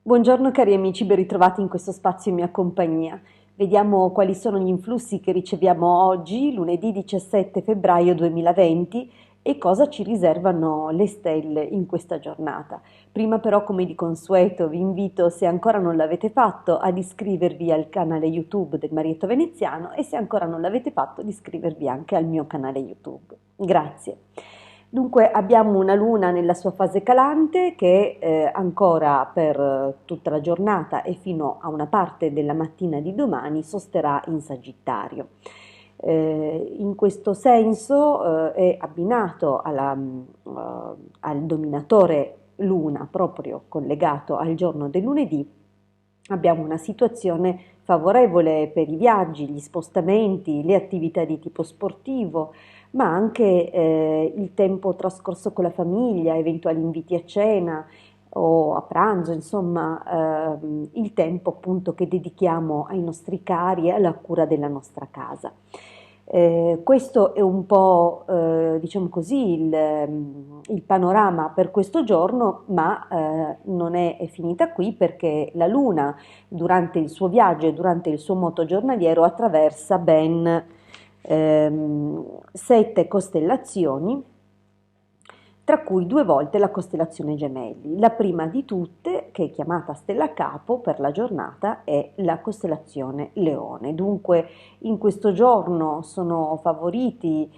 Buongiorno cari amici, ben ritrovati in questo spazio in mia compagnia. Vediamo quali sono gli influssi che riceviamo oggi, lunedì 17 febbraio 2020, e cosa ci riservano le stelle in questa giornata. Prima però, come di consueto, vi invito, se ancora non l'avete fatto, ad iscrivervi al canale YouTube del Marietto Veneziano e se ancora non l'avete fatto, ad iscrivervi anche al mio canale YouTube. Grazie. Dunque abbiamo una luna nella sua fase calante che ancora per tutta la giornata e fino a una parte della mattina di domani sosterrà in Sagittario. In questo senso è abbinato al dominatore Luna, proprio collegato al giorno del lunedì. Abbiamo una situazione favorevole per i viaggi, gli spostamenti, le attività di tipo sportivo, ma anche il tempo trascorso con la famiglia, eventuali inviti a cena o a pranzo, insomma, il tempo appunto che dedichiamo ai nostri cari e alla cura della nostra casa. Questo è un po', diciamo così, il panorama per questo giorno, ma non è finita qui perché la Luna durante il suo viaggio e durante il suo moto giornaliero attraversa ben 7 costellazioni, tra cui 2 volte la costellazione Gemelli. La prima di tutte, che è chiamata Stella Capo per la giornata, è la costellazione Leone. Dunque in questo giorno sono favoriti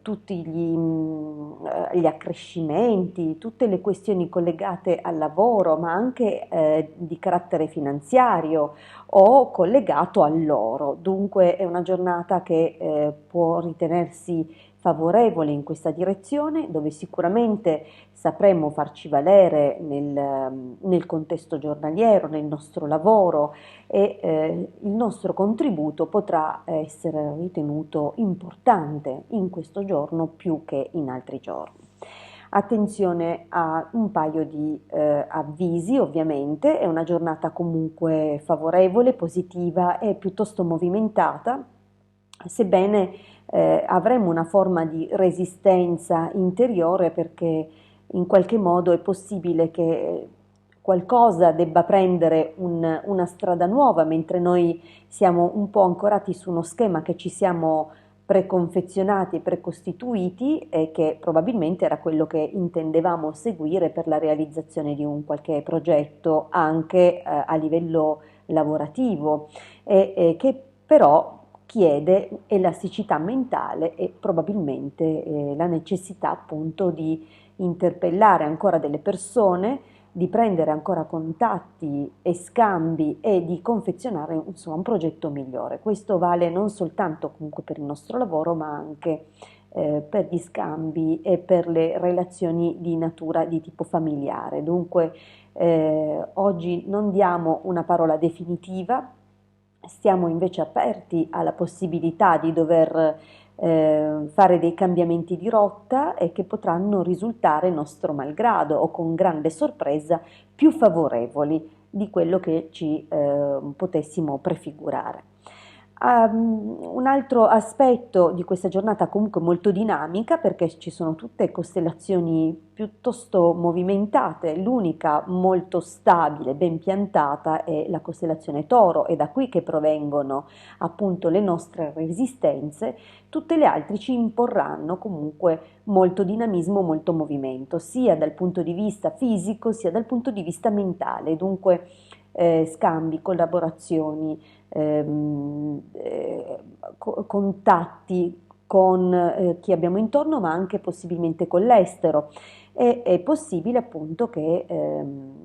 tutti gli accrescimenti, tutte le questioni collegate al lavoro, ma anche di carattere finanziario o collegato all'oro. Dunque è una giornata che può ritenersi favorevole in questa direzione, dove sicuramente sapremo farci valere nel contesto giornaliero, nel nostro lavoro e il nostro contributo potrà essere ritenuto importante in questo giorno più che in altri giorni. Attenzione a un paio di avvisi, ovviamente, è una giornata comunque favorevole, positiva e piuttosto movimentata, sebbene avremo una forma di resistenza interiore perché in qualche modo è possibile che qualcosa debba prendere una strada nuova, mentre noi siamo un po' ancorati su uno schema che ci siamo preconfezionati e precostituiti e che probabilmente era quello che intendevamo seguire per la realizzazione di un qualche progetto anche a livello lavorativo e che però chiede elasticità mentale e probabilmente la necessità appunto di interpellare ancora delle persone, di prendere ancora contatti e scambi e di confezionare insomma un progetto migliore. Questo vale non soltanto comunque per il nostro lavoro, ma anche per gli scambi e per le relazioni di natura di tipo familiare. Dunque oggi non diamo una parola definitiva, stiamo invece aperti alla possibilità di dover fare dei cambiamenti di rotta e che potranno risultare nostro malgrado o con grande sorpresa più favorevoli di quello che ci potessimo prefigurare. Un altro aspetto di questa giornata comunque molto dinamica perché ci sono tutte costellazioni piuttosto movimentate, l'unica molto stabile, ben piantata è la costellazione Toro, è da qui che provengono appunto le nostre resistenze, tutte le altre ci imporranno comunque molto dinamismo, molto movimento, sia dal punto di vista fisico sia dal punto di vista mentale, dunque scambi, collaborazioni, contatti con chi abbiamo intorno, ma anche possibilmente con l'estero. È possibile appunto che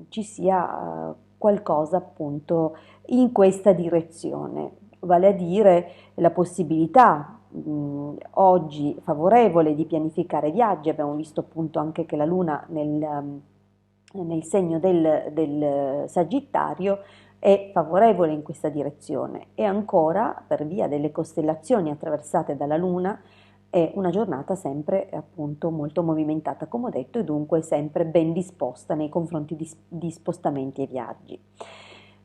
ci sia qualcosa appunto in questa direzione, vale a dire la possibilità oggi favorevole di pianificare viaggi. Abbiamo visto appunto anche che la Luna nel segno del Sagittario è favorevole in questa direzione e ancora per via delle costellazioni attraversate dalla Luna è una giornata sempre appunto molto movimentata, come ho detto, e dunque sempre ben disposta nei confronti di spostamenti e viaggi.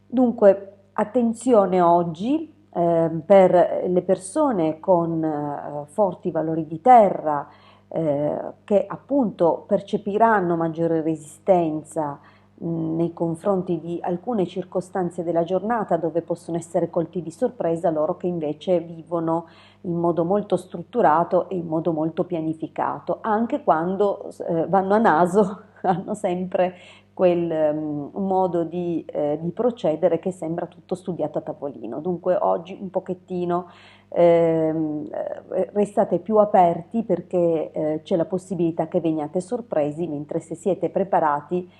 Dunque, attenzione oggi per le persone con forti valori di terra che appunto percepiranno maggiore resistenza nei confronti di alcune circostanze della giornata dove possono essere colti di sorpresa loro che invece vivono in modo molto strutturato e in modo molto pianificato, anche quando vanno a naso, hanno sempre quel modo di procedere che sembra tutto studiato a tavolino. Dunque oggi un pochettino restate più aperti perché c'è la possibilità che veniate sorpresi, mentre se siete preparati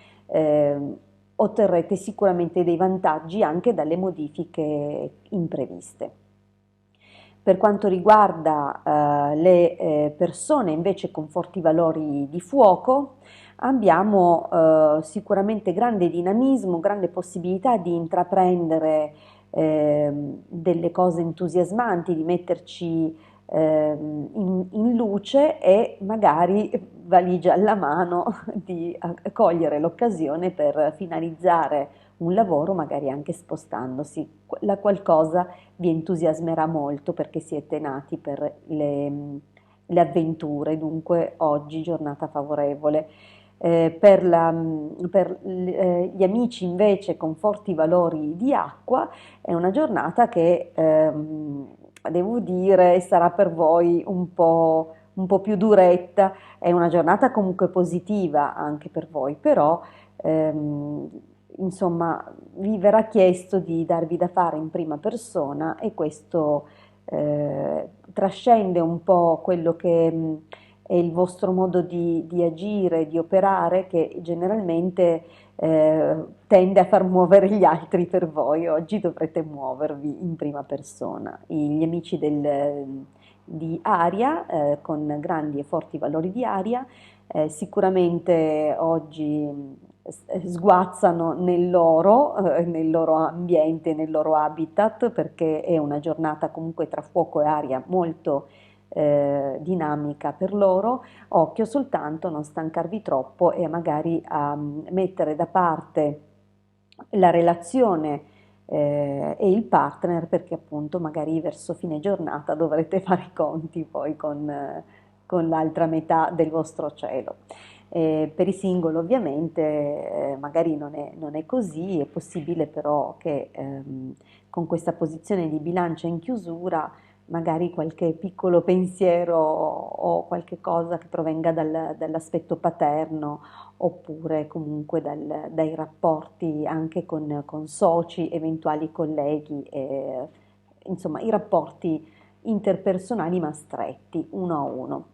otterrete sicuramente dei vantaggi anche dalle modifiche impreviste. Per quanto riguarda le persone invece con forti valori di fuoco, abbiamo sicuramente grande dinamismo, grande possibilità di intraprendere delle cose entusiasmanti, di metterci in luce e magari valigia alla mano di cogliere l'occasione per finalizzare un lavoro, magari anche spostandosi. La qualcosa vi entusiasmerà molto perché siete nati per le avventure, dunque oggi giornata favorevole. Per gli amici invece con forti valori di acqua è una giornata che devo dire sarà per voi un po' più duretta, è una giornata comunque positiva anche per voi, però ehm, insomma vi verrà chiesto di darvi da fare in prima persona e questo trascende un po' quello che è il vostro modo di agire, di operare, che generalmente tende a far muovere gli altri per voi. Oggi dovrete muovervi in prima persona. Gli amici di Aria, con grandi e forti valori di aria, sicuramente oggi sguazzano nel loro ambiente, nel loro habitat, perché è una giornata comunque tra fuoco e aria molto dinamica per loro. Occhio soltanto a non stancarvi troppo e magari a mettere da parte la relazione e il partner, perché appunto magari verso fine giornata dovrete fare i conti poi con l'altra metà del vostro cielo. Per i single ovviamente magari non è così, è possibile però che con questa posizione di bilancia in chiusura magari qualche piccolo pensiero o qualche cosa che provenga dall'aspetto paterno oppure comunque dai rapporti anche con soci, eventuali colleghi, insomma i rapporti interpersonali ma stretti, uno a uno.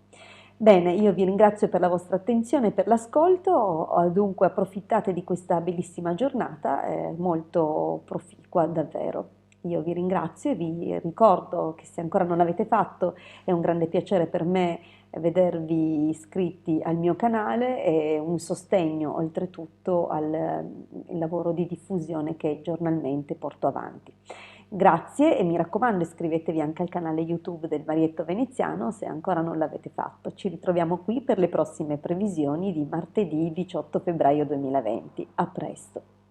Bene, io vi ringrazio per la vostra attenzione e per l'ascolto, dunque approfittate di questa bellissima giornata, molto proficua davvero. Io vi ringrazio e vi ricordo che se ancora non l'avete fatto è un grande piacere per me vedervi iscritti al mio canale e un sostegno oltretutto al lavoro di diffusione che giornalmente porto avanti. Grazie e mi raccomando iscrivetevi anche al canale YouTube del Marietto Veneziano se ancora non l'avete fatto. Ci ritroviamo qui per le prossime previsioni di martedì 18 febbraio 2020. A presto!